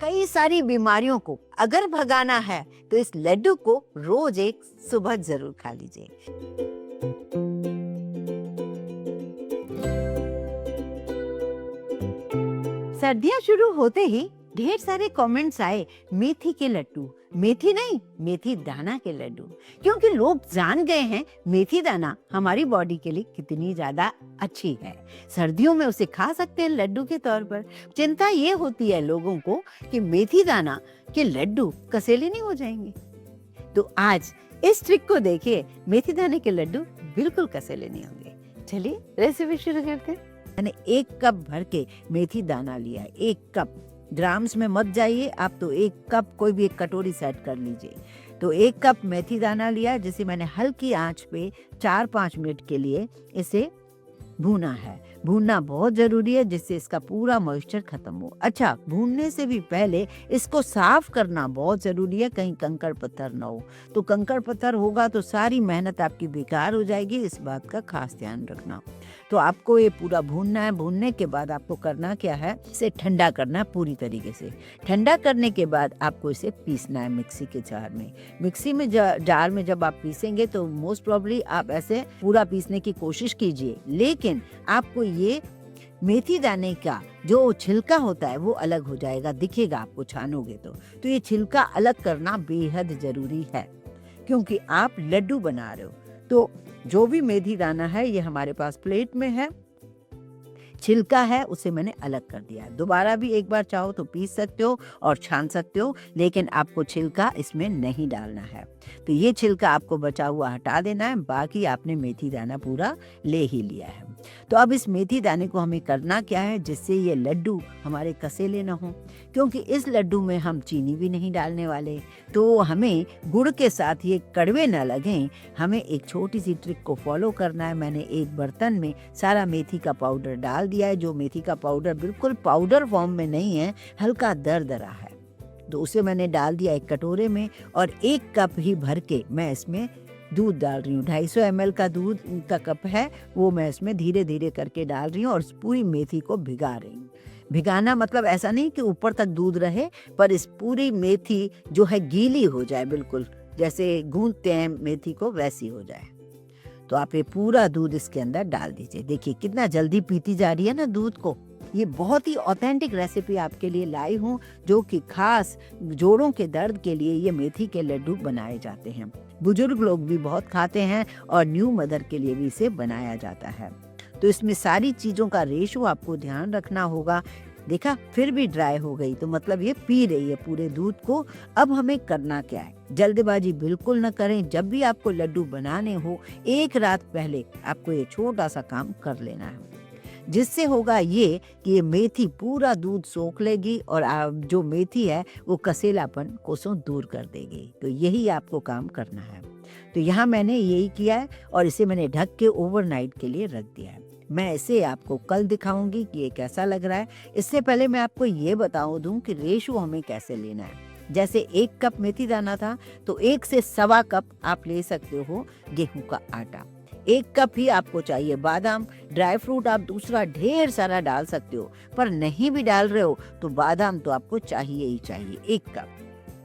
कई सारी बीमारियों को अगर भगाना है तो इस लड्डू को रोज एक सुबह जरूर खा लीजिए। सर्दियां शुरू होते ही ढेर सारे कमेंट्स आए, मेथी के लड्डू, मेथी नहीं मेथी दाना के लड्डू, क्योंकि लोग जान गए हैं मेथी दाना हमारी बॉडी के लिए कितनी ज्यादा अच्छी है। सर्दियों में उसे खा सकते हैं लड्डू के तौर पर। चिंता ये होती है लोगों को कि मेथी दाना के लड्डू कसेले नहीं हो जाएंगे। तो आज इस ट्रिक को देखिए, मेथी दाने के लड्डू बिल्कुल कसेले नहीं होंगे। चलिए रेसिपी शुरू करते हैं। मैंने 1 कप भर के मेथी दाना लिया है। 1 कप, ग्राम्स में मत जाइए आप, तो 1 कप कोई भी एक कटोरी सेट कर लीजिए। तो 1 कप मेथी दाना लिया, जिसे मैंने हल्की आंच पे 4-5 मिनट के लिए इसे भूना है। भूनना बहुत जरूरी है जिससे इसका पूरा मॉइस्चर खत्म हो। अच्छा, भूनने से भी पहले इसको साफ करना बहुत जरूरी है, कहीं कंकड़ पत्थर ना हो। तो कंकड़ पत्थर होगा तो सारी मेहनत आपकी बेकार हो जाएगी, इस बात का खास ध्यान रखना। तो आपको ये पूरा भूनना है। भूनने के बाद आपको करना क्या है, इसे ठंडा करना है पूरी तरीके से। ठंडा करने के बाद आपको इसे पीसना है मिक्सी के जार में। मिक्सी में जार में जब आप पीसेंगे तो मोस्ट प्रॉब्ली आप ऐसे पूरा पीसने की कोशिश कीजिए, लेकिन आपको ये मेथी दाने का जो छिलका होता है वो अलग हो जाएगा, दिखेगा आपको छानोगे तो ये छिलका अलग करना बेहद जरूरी है, क्योंकि आप लड्डू बना रहे हो। तो जो भी मेथी दाना है ये हमारे पास प्लेट में है, छिलका है उसे मैंने अलग कर दिया है। दोबारा भी एक बार चाहो तो पीस सकते हो और छान सकते हो, लेकिन आपको छिलका इसमें नहीं डालना है। तो ये छिलका आपको बचा हुआ हटा देना है, बाकी आपने मेथी दाना पूरा ले ही लिया है। तो अब इस मेथी दाने को हमें करना क्या है, जिससे ये लड्डू हमारे कसेले ना हो, क्योंकि इस लड्डू में हम चीनी भी नहीं डालने वाले। तो हमें गुड़ के साथ ये कड़वे न लगें, हमें एक छोटी सी ट्रिक को फॉलो करना है। मैंने एक बर्तन में सारा मेथी का पाउडर डाल दिया है। जो मेथी का पाउडर बिल्कुल पाउडर फॉर्म में नहीं है, हल्का दरदरा है, तो उसे मैंने डाल दिया एक कटोरे में, और 1 कप ही भर के मैं इसमें दूध डाल रही हूँ। 250 ml का दूध का कप है, वो मैं इसमें धीरे धीरे करके डाल रही हूँ और पूरी मेथी को भिगा रही हूँ। भिगाना मतलब ऐसा नहीं कि ऊपर तक दूध रहे, पर इस पूरी मेथी जो है गीली हो जाए, बिल्कुल जैसे गूंथते हैं मेथी को वैसी हो जाए। तो आप ये पूरा दूध इसके अंदर डाल दीजिए। देखिए कितना जल्दी पीती जा रही है ना दूध को। ये बहुत ही ऑथेंटिक रेसिपी आपके लिए लाई हूँ, जो कि खास जोड़ों के दर्द के लिए ये मेथी के लड्डू बनाए जाते हैं। बुजुर्ग लोग भी बहुत खाते हैं और न्यू मदर के लिए भी इसे बनाया जाता है। तो इसमें सारी चीजों का रेशो आपको ध्यान रखना होगा। देखा, फिर भी ड्राई हो गई, तो मतलब ये पी रही है पूरे दूध को। अब हमें करना क्या है, जल्दबाजी बिल्कुल न करें। जब भी आपको लड्डू बनाने हो, 1 रात पहले आपको ये छोटा सा काम कर लेना है, जिससे होगा ये कि ये मेथी पूरा दूध सोख लेगी और जो मेथी है वो कसेलापन कोसों दूर कर देगी। तो यही आपको काम करना है। तो यहाँ मैंने यही किया है और इसे मैंने ढक के ओवरनाइट के लिए रख दिया है। मैं इसे आपको कल दिखाऊंगी कि ये कैसा लग रहा है। इससे पहले मैं आपको ये बता दूं कि रेशो हमें कैसे लेना है। जैसे 1 कप मेथी दाना था, तो 1 से 1.25 कप आप ले सकते हो गेहूं का आटा। 1 कप ही आपको चाहिए बादाम। ड्राई फ्रूट आप दूसरा ढेर सारा डाल सकते हो, पर नहीं भी डाल रहे हो तो बादाम तो आपको चाहिए ही चाहिए 1 कप।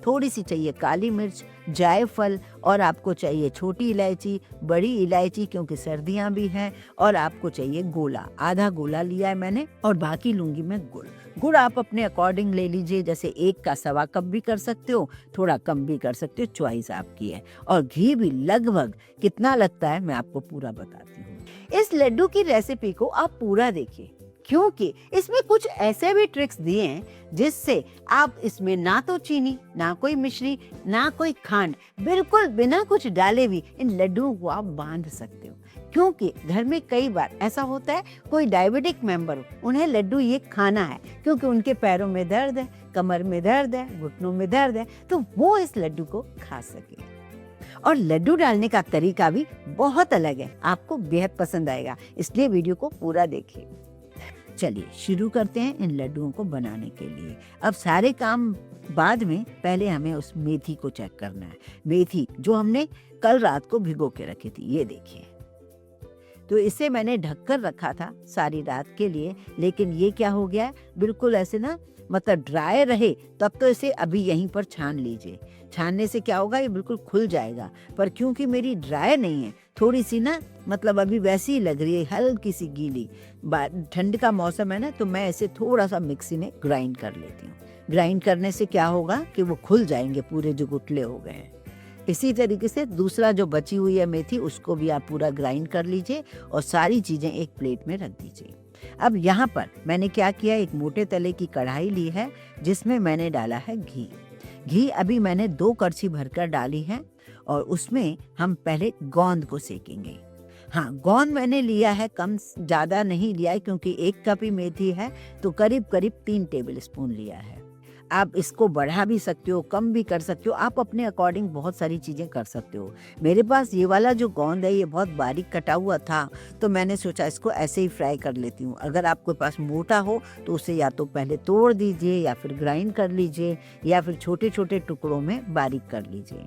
थोड़ी सी चाहिए काली मिर्च, जायफल, और आपको चाहिए छोटी इलायची, बड़ी इलायची क्योंकि सर्दियां भी हैं, और आपको चाहिए गोला। आधा गोला लिया है मैंने और बाकी लूंगी मैं गुड़। गुड़ आप अपने अकॉर्डिंग ले लीजिए, जैसे 1 का 1.25 कप भी कर सकते हो, थोड़ा कम भी कर सकते हो, चॉइस आपकी है। और घी भी लगभग कितना लगता है मैं आपको पूरा बताती हूँ। इस लड्डू की रेसिपी को आप पूरा देखिए, क्योंकि इसमें कुछ ऐसे भी ट्रिक्स दिए हैं जिससे आप इसमें ना तो चीनी, ना कोई मिश्री, ना कोई खांड, बिल्कुल बिना कुछ डाले भी इन लड्डुओं को आप बांध सकते हो। क्योंकि घर में कई बार ऐसा होता है, कोई डायबिटिक मेंबर हो, उन्हें लड्डू ये खाना है क्योंकि उनके पैरों में दर्द है, कमर में दर्द है, घुटनों में दर्द है, तो वो इस लड्डू को खा सके। और लड्डू डालने का तरीका भी बहुत अलग है, आपको बेहद पसंद आएगा, इसलिए वीडियो को पूरा देखिए। चलिए शुरू करते हैं इन लड्डुओं को बनाने के लिए। अब सारे काम बाद में, पहले हमें उस मेथी को चेक करना है। मेथी जो हमने कल रात को भिगो के रखी थी, ये देखिए। तो इसे मैंने ढककर रखा था सारी रात के लिए, लेकिन ये क्या हो गया है, बिल्कुल ऐसे ना मतलब ड्राई रहे तब तो इसे अभी यहीं पर छान लीजिए। छानने से क्या होगा, ये बिल्कुल खुल जाएगा। पर क्योंकि मेरी ड्राई नहीं है, थोड़ी सी ना मतलब अभी वैसी ही लग रही है, हल्की सी गीली। ठंड का मौसम है ना, तो मैं इसे थोड़ा सा मिक्सी में ग्राइंड कर लेती हूँ। ग्राइंड करने से क्या होगा कि वो खुल जाएंगे पूरे, जो गुठले हो गए हैं। इसी तरीके से दूसरा जो बची हुई है मेथी, उसको भी आप पूरा ग्राइंड कर लीजिए और सारी चीज़ें एक प्लेट में रख दीजिए। अब यहाँ पर मैंने क्या किया, एक मोटे तले की कढ़ाई ली है जिसमें मैंने डाला है घी। घी अभी मैंने 2 कड़छी भरकर डाली है और उसमें हम पहले गोंद को सेकेंगे। हाँ, गोंद मैंने लिया है, कम ज़्यादा नहीं लिया है, क्योंकि 1 कप ही मेथी है तो करीब करीब 3 टेबल स्पून लिया है। आप इसको बढ़ा भी सकते हो, कम भी कर सकते हो, आप अपने अकॉर्डिंग बहुत सारी चीज़ें कर सकते हो। मेरे पास ये वाला जो गोंद है ये बहुत बारीक कटा हुआ था, तो मैंने सोचा इसको ऐसे ही फ्राई कर लेती हूँ। अगर आपके पास मोटा हो तो उसे या तो पहले तोड़ दीजिए या फिर ग्राइंड कर लीजिए या फिर छोटे छोटे टुकड़ों में बारीक कर लीजिए।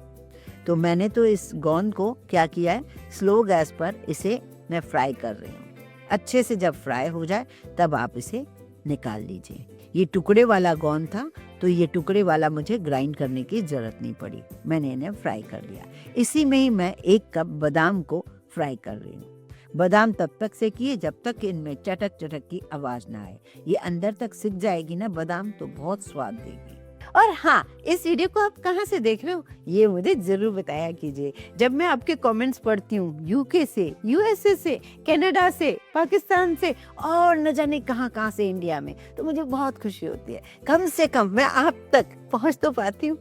तो मैंने तो इस गोंद को क्या किया है, स्लो गैस पर इसे मैं फ्राई कर रही हूँ। अच्छे से जब फ्राई हो जाए तब आप इसे निकाल लीजिए। ये टुकड़े वाला गोंद था, तो ये टुकड़े वाला मुझे ग्राइंड करने की ज़रूरत नहीं पड़ी, मैंने इन्हें फ्राई कर लिया। इसी में ही मैं 1 कप बादाम को फ्राई कर रही हूँ। बादाम तब तक सेकिए जब तक इनमें चटक चटक की आवाज़ ना आए। ये अंदर तक सिक जाएगी ना बादाम, तो बहुत स्वाद देगी। और हाँ, इस वीडियो को आप कहाँ से देख रहे हो ये मुझे जरूर बताया कीजिए। जब मैं आपके कमेंट्स पढ़ती हूँ यूके से, यूएसए से, कनाडा से, पाकिस्तान से और न जाने कहाँ कहाँ से इंडिया में, तो मुझे बहुत खुशी होती है। कम से कम मैं आप तक पहुँच तो पाती हूँ।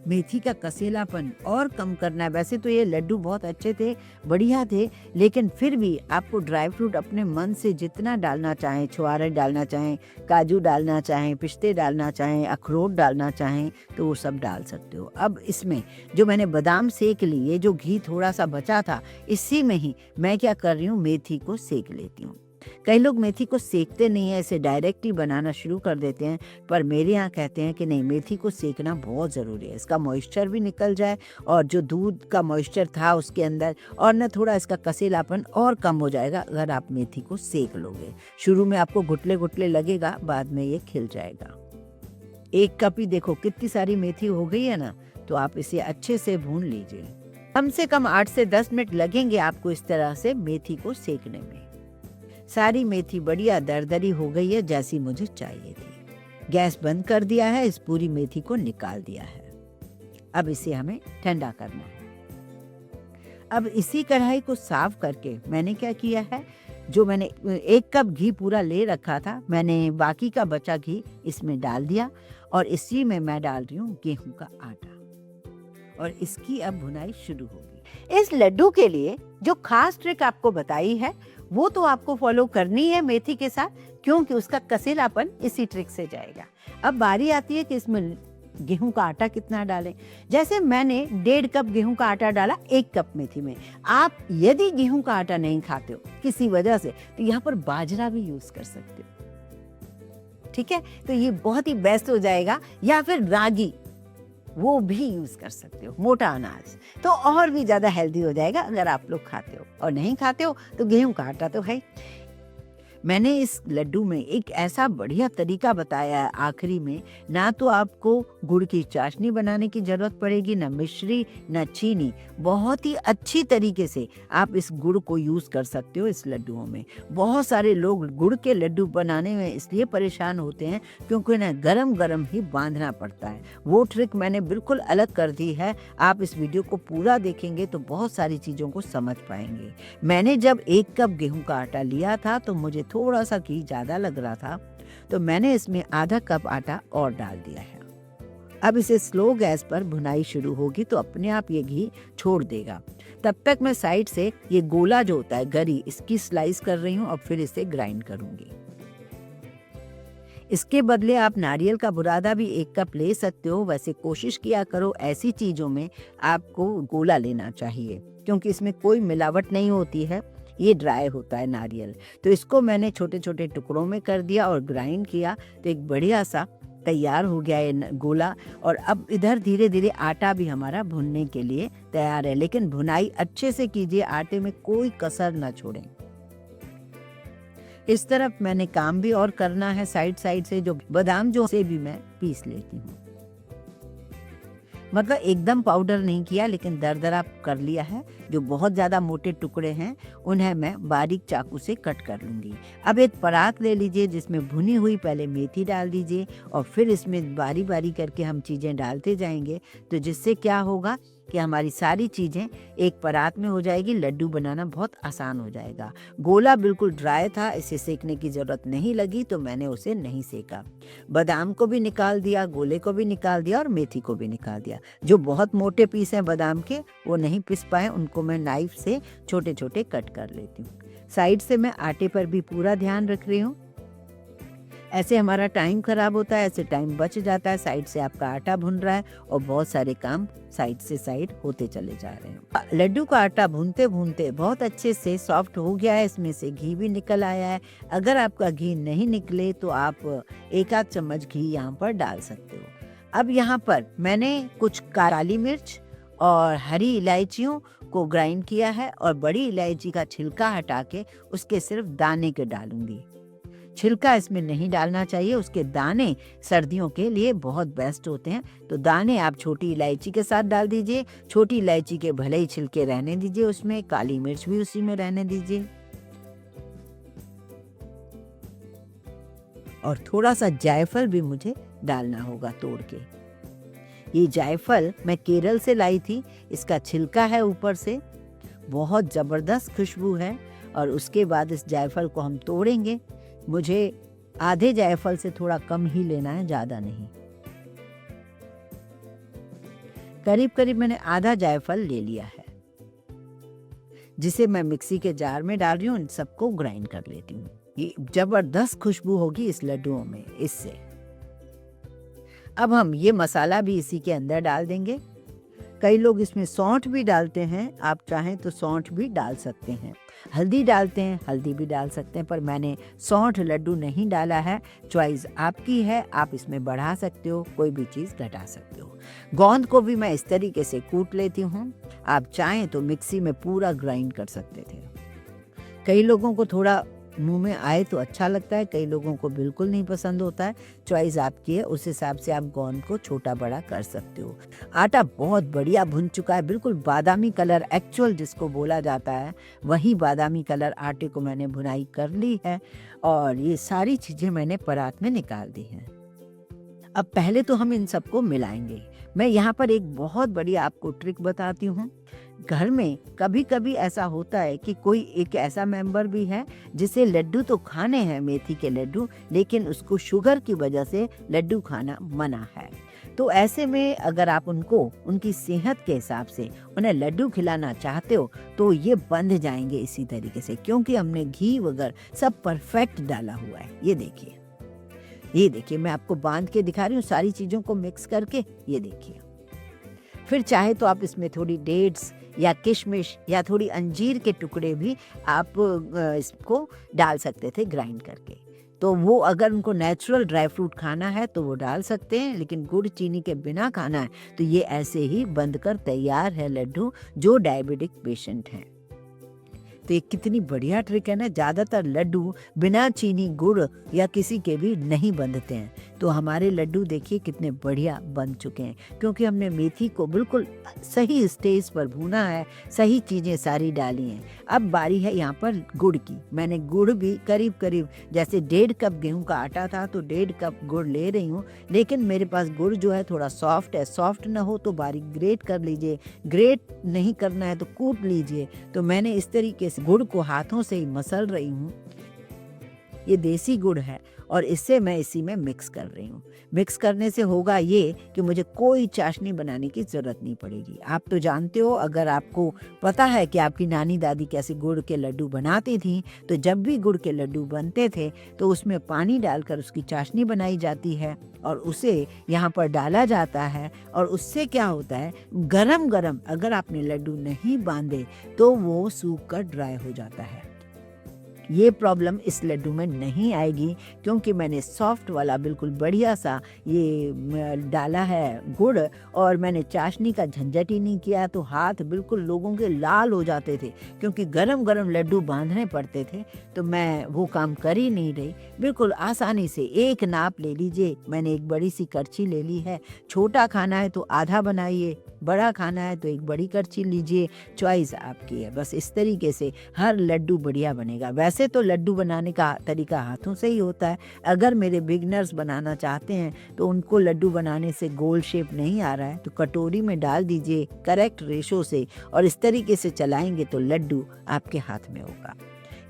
मेथी का कसेलापन और कम करना है। वैसे तो ये लड्डू बहुत अच्छे थे, बढ़िया थे, लेकिन फिर भी आपको ड्राई फ्रूट अपने मन से जितना डालना चाहें, छुआरे डालना चाहें, काजू डालना चाहें, पिस्ते डालना चाहें, अखरोट डालना चाहें, तो वो सब डाल सकते हो। अब इसमें जो मैंने बादाम सेक ली, ये जो घी थोड़ा सा बचा था, इसी में ही मैं क्या कर रही हूँ, मेथी को सेक लेती हूँ। कई लोग मेथी को सेकते नहीं है, इसे डायरेक्ट ही बनाना शुरू कर देते हैं, पर मेरे यहाँ कहते हैं कि नहीं, मेथी को सेकना बहुत ज़रूरी है। इसका मॉइस्चर भी निकल जाए और जो दूध का मॉइस्चर था उसके अंदर, और न थोड़ा इसका कसेलापन और कम हो जाएगा अगर आप मेथी को सेक लोगे। शुरू में आपको घुटले घुटले लगेगा, बाद में ये खिल जाएगा। 1 कप ही देखो कितनी सारी मेथी हो गई है ना, तो आप इसे अच्छे से भून लीजिए। कम से कम 8 से 10 मिनट लगेंगे आपको इस तरह से मेथी को सेकने में। सारी मेथी बढ़िया दरदरी हो गई है, जैसी मुझे चाहिए थी। गैस बंद कर दिया है, इस पूरी मेथी को निकाल दिया है। अब इसे हमें ठंडा करना है। अब इसी कढ़ाई को साफ करके मैंने क्या किया है, जो मैंने 1 कप घी पूरा ले रखा था, मैंने बाकी का बचा घी इसमें डाल दिया और इसी में मैं डाल रही हूँ गेहूं का आटा और इसकी अब भुनाई शुरू होगी। इस लड्डू के लिए जो खास ट्रिक आपको बताई है वो तो आपको फॉलो करनी है मेथी के साथ, क्योंकि उसका कसेलापन इसी ट्रिक से जाएगा। अब बारी आती है कि इसमें गेहूं का आटा कितना डालें। जैसे मैंने 1.5 कप गेहूं का आटा डाला 1 कप मेथी में। आप यदि गेहूं का आटा नहीं खाते हो किसी वजह से, तो यहाँ पर बाजरा भी यूज कर सकते हो। ठीक है, तो ये बहुत ही बेस्ट हो जाएगा, या फिर रागी वो भी यूज कर सकते हो, मोटा अनाज, तो और भी ज्यादा हेल्दी हो जाएगा अगर आप लोग खाते हो। और नहीं खाते हो तो गेहूं का आटा तो है। मैंने इस लड्डू में एक ऐसा बढ़िया तरीका बताया है आखिरी में, ना तो आपको गुड़ की चाशनी बनाने की जरूरत पड़ेगी, ना मिश्री, ना चीनी। बहुत ही अच्छी तरीके से आप इस गुड़ को यूज कर सकते हो इस लड्डुओं में। बहुत सारे लोग गुड़ के लड्डू बनाने में इसलिए परेशान होते हैं क्योंकि उन्हें गरम गरम ही बांधना पड़ता है। वो ट्रिक मैंने बिल्कुल अलग कर दी है। आप इस वीडियो को पूरा देखेंगे तो बहुत सारी चीजों को समझ पाएंगे। मैंने जब 1 कप गेहूं का आटा लिया था तो मुझे थोड़ा सा घी ज्यादा लग रहा था, तो मैंने इसमें आधा कप आटा और डाल दिया है। अब इसे स्लो गैस पर भुनाई शुरू होगी तो अपने आप ये घी छोड़ देगा। तब तक मैं साइड से ये गोला जो होता है गरी, इसकी स्लाइस कर रही हूँ और फिर इसे ग्राइंड करूंगी। इसके बदले आप नारियल का बुरादा भी 1 कप ले सकते हो। वैसे कोशिश किया करो ऐसी चीजों में आपको गोला लेना चाहिए, क्योंकि इसमें कोई मिलावट नहीं होती है, ये ड्राई होता है नारियल। तो इसको मैंने छोटे छोटे टुकड़ों में कर दिया और ग्राइंड किया, तो एक बढ़िया सा तैयार हो गया ये गोला। और अब इधर धीरे धीरे आटा भी हमारा भुनने के लिए तैयार है, लेकिन भुनाई अच्छे से कीजिए, आटे में कोई कसर न छोड़ें। इस तरफ मैंने काम भी और करना है साइड साइड से, जो बादाम जो से भी मैं पीस लेती हूँ। मतलब एकदम पाउडर नहीं किया, लेकिन दरदरा कर लिया है। जो बहुत ज़्यादा मोटे टुकड़े हैं उन्हें मैं बारीक चाकू से कट कर लूँगी। अब एक परात ले लीजिए जिसमें भुनी हुई पहले मेथी डाल दीजिए और फिर इसमें बारी बारी करके हम चीज़ें डालते जाएंगे। तो जिससे क्या होगा कि हमारी सारी चीज़ें एक परात में हो जाएगी। लड्डू बनाना बहुत आसान हो जाएगा। गोला बिल्कुल ड्राई था, इसे सेकने की ज़रूरत नहीं लगी तो मैंने उसे नहीं सेका। बादाम को भी निकाल दिया, गोले को भी निकाल दिया और मेथी को भी निकाल दिया। जो बहुत मोटे पीस हैं बादाम के वो नहीं पिस पाए, उनको मैं नाइफ से छोटे छोटे कट कर लेती हूँ। साइड से मैं आटे पर भी पूरा ध्यान रख रही हूँ। ऐसे हमारा टाइम खराब होता है, ऐसे टाइम बच जाता है। साइड से आपका आटा भुन रहा है और बहुत सारे काम साइड से साइड होते चले जा रहे हैं। लड्डू का आटा भूनते भूनते बहुत अच्छे से सॉफ्ट हो गया है, इसमें से घी भी निकल आया है। अगर आपका घी नहीं निकले तो आप एक आध चम्मच घी यहाँ पर डाल सकते हो। अब यहाँ पर मैंने कुछ काली मिर्च और हरी इलायचियों को ग्राइंड किया है और बड़ी इलायची का छिलका हटा के उसके सिर्फ दाने के डालूंगी। छिलका इसमें नहीं डालना चाहिए, उसके दाने सर्दियों के लिए बहुत बेस्ट होते हैं। तो दाने आप छोटी इलायची के साथ डाल दीजिए। छोटी इलायची के भले ही छिलके रहने दीजिए उसमें, काली मिर्च भी उसी में रहने दीजिए। और थोड़ा सा जायफल भी मुझे डालना होगा तोड़ के। ये जायफल मैं केरल से लाई थी, इसका छिलका है ऊपर से, बहुत ज़बरदस्त खुशबू है। और उसके बाद इस जायफल को हम तोड़ेंगे। मुझे आधे जायफल से थोड़ा कम ही लेना है, ज़्यादा नहीं। करीब करीब मैंने आधा जायफल ले लिया है, जिसे मैं मिक्सी के जार में डाल रही हूँ। इन सबको ग्राइंड कर लेती हूँ। ये जबरदस्त खुशबू होगी इस लड्डुओं में इससे। अब हम ये मसाला भी इसी के अंदर डाल देंगे। कई लोग इसमें सौंठ भी डालते हैं, आप चाहें तो सौंठ भी डाल सकते हैं। हल्दी डालते हैं, हल्दी भी डाल सकते हैं, पर मैंने सौंठ लड्डू नहीं डाला है। चॉइस आपकी है, आप इसमें बढ़ा सकते हो, कोई भी चीज़ घटा सकते हो। गोंद को भी मैं इस तरीके से कूट लेती हूँ। आप चाहें तो मिक्सी में पूरा ग्राइंड कर सकते थे। कई लोगों को थोड़ा मुंह में आए तो अच्छा लगता है, कई लोगों को बिल्कुल नहीं पसंद होता है। चॉइस आपकी है, उस हिसाब से आप गोंद को छोटा बड़ा कर सकते हो। आटा बहुत बढ़िया भुन चुका है, बिल्कुल बादामी कलर, एक्चुअल जिसको बोला जाता है वही बादामी कलर आटे को मैंने भुनाई कर ली है। और ये सारी चीज़ें मैंने परात में निकाल दी हैं। अब पहले तो हम इन सबको मिलाएंगे। मैं यहाँ पर एक बहुत बड़ी आपको ट्रिक बताती हूँ। घर में कभी कभी ऐसा होता है कि कोई एक ऐसा मेंबर भी है जिसे लड्डू तो खाने हैं, मेथी के लड्डू, लेकिन उसको शुगर की वजह से लड्डू खाना मना है। तो ऐसे में अगर आप उनको उनकी सेहत के हिसाब से उन्हें लड्डू खिलाना चाहते हो तो ये बंध जाएंगे इसी तरीके से, क्योंकि हमने घी वगैरह सब परफेक्ट डाला हुआ है। ये देखिए, ये देखिए, मैं आपको बांध के दिखा रही हूँ सारी चीज़ों को मिक्स करके। ये देखिए। फिर चाहे तो आप इसमें थोड़ी डेट्स या किशमिश या थोड़ी अंजीर के टुकड़े भी आप इसको डाल सकते थे ग्राइंड करके। तो वो अगर उनको नेचुरल ड्राई फ्रूट खाना है तो वो डाल सकते हैं, लेकिन गुड़ चीनी के बिना खाना है तो ये ऐसे ही बंद कर तैयार है लड्डू, जो डायबिटिक पेशेंट हैं। तो ये कितनी बढ़िया ट्रिक है ना। ज़्यादातर लड्डू बिना चीनी गुड़ या किसी के भी नहीं बंधते हैं, तो हमारे लड्डू देखिए कितने बढ़िया बन चुके हैं, क्योंकि हमने मेथी को बिल्कुल सही स्टेज पर भूना है, सही चीज़ें सारी डाली हैं। अब बारी है यहाँ पर गुड़ की। मैंने गुड़ भी करीब करीब जैसे 1.5 कप गेहूं का आटा था तो 1.5 कप गुड़ ले रही हूँ, लेकिन मेरे पास गुड़ जो है थोड़ा सॉफ्ट है। सॉफ्ट ना हो तो बारीक ग्रेट कर लीजिए, ग्रेट नहीं करना है तो कूट लीजिए। तो मैंने इस तरीके से गुड़ को हाथों से ही मसल रही हूँ। ये देसी गुड़ है और इससे मैं इसी में मिक्स कर रही हूँ। मिक्स करने से होगा ये कि मुझे कोई चाशनी बनाने की ज़रूरत नहीं पड़ेगी। आप तो जानते हो, अगर आपको पता है कि आपकी नानी दादी कैसे गुड़ के लड्डू बनाती थी, तो जब भी गुड़ के लड्डू बनते थे तो उसमें पानी डालकर उसकी चाशनी बनाई जाती है और उसे यहाँ पर डाला जाता है। और उससे क्या होता है, गरम गरम अगर आपने लड्डू नहीं बांधे तो वो सूख कर ड्राई हो जाता है। ये प्रॉब्लम इस लड्डू में नहीं आएगी, क्योंकि मैंने सॉफ्ट वाला बिल्कुल बढ़िया सा ये डाला है गुड़, और मैंने चाशनी का झंझट ही नहीं किया। तो हाथ बिल्कुल लोगों के लाल हो जाते थे, क्योंकि गरम गरम लड्डू बांधने पड़ते थे, तो मैं वो काम कर ही नहीं रही। बिल्कुल आसानी से एक नाप ले लीजिए। मैंने एक बड़ी सी करछी ले ली है। छोटा खाना है तो आधा बनाइए, बड़ा खाना है तो एक बड़ी करछी लीजिए, चॉइस आपकी है। बस इस तरीके से हर लड्डू बढ़िया बनेगा। वैसे तो लड्डू बनाने का तरीका हाथों से ही होता है। अगर मेरे बिगनर्स बनाना चाहते हैं तो उनको लड्डू बनाने से गोल शेप नहीं आ रहा है तो कटोरी में डाल दीजिए करेक्ट रेशो से, और इस तरीके से चलाएंगे तो लड्डू आपके हाथ में होगा।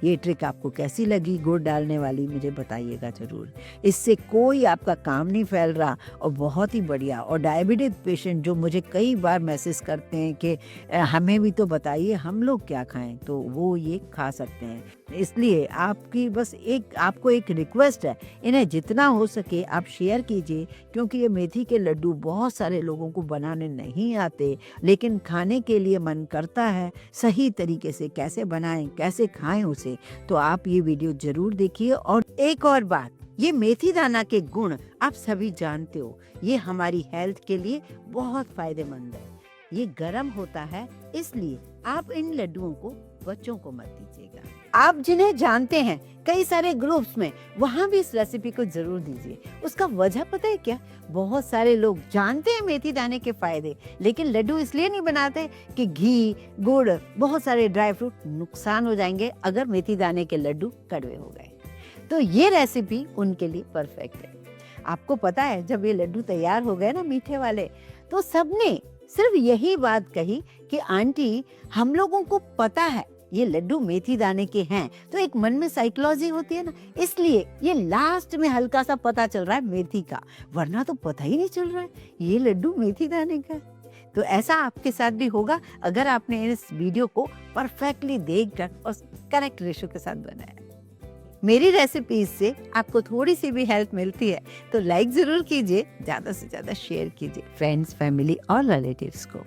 ये ट्रिक आपको कैसी लगी गुड़ डालने वाली, मुझे बताइएगा ज़रूर। इससे कोई आपका काम नहीं फैल रहा और बहुत ही बढ़िया। और डायबिटीज पेशेंट जो मुझे कई बार मैसेज करते हैं कि हमें भी तो बताइए हम लोग क्या खाएं, तो वो ये खा सकते हैं। इसलिए आपको एक रिक्वेस्ट है, इन्हें जितना हो सके आप शेयर कीजिए, क्योंकि ये मेथी के लड्डू बहुत सारे लोगों को बनाने नहीं आते, लेकिन खाने के लिए मन करता है। सही तरीके से कैसे बनाएं, कैसे खाएं उसे, तो आप ये वीडियो जरूर देखिए। और एक और बात, ये मेथी दाना के गुण आप सभी जानते हो, ये हमारी हेल्थ के लिए बहुत फायदेमंद है। ये गर्म होता है, इसलिए आप इन लड्डुओं को बच्चों को मत दीजिएगा। आप जिन्हें जानते हैं कई सारे ग्रुप्स में, वहाँ भी इस रेसिपी को जरूर दीजिए। उसका वजह पता है क्या? बहुत सारे लोग जानते हैं मेथी दाने के फायदे, लेकिन लड्डू इसलिए नहीं बनाते कि घी, गुड़, बहुत सारे ड्राई फ्रूट नुकसान हो जाएंगे अगर मेथी दाने के लड्डू कड़वे हो गए। तो ये रेसिपी उनके लिए परफेक्ट है। आपको पता है जब ये लड्डू तैयार हो गए ना मीठे वाले, तो सबने सिर्फ यही बात कही कि आंटी हम लोगों को पता है ये लड्डू मेथी दाने के हैं, तो एक मन में साइकोलॉजी होती है ना, इसलिए ये लास्ट में हल्का सा पता चल रहा है मेथी का, वरना तो पता ही नहीं चल रहा है ये लड्डू मेथी दाने का। तो ऐसा आपके साथ भी होगा अगर आपने इस वीडियो को परफेक्टली देखकर और करेक्ट रेशो के साथ बनाया। मेरी रेसिपीज से आपको थोड़ी सी भी हेल्प मिलती है तो लाइक जरूर कीजिए, ज्यादा से ज्यादा शेयर कीजिए फ्रेंड्स, फैमिली और रिलेटिव्स को।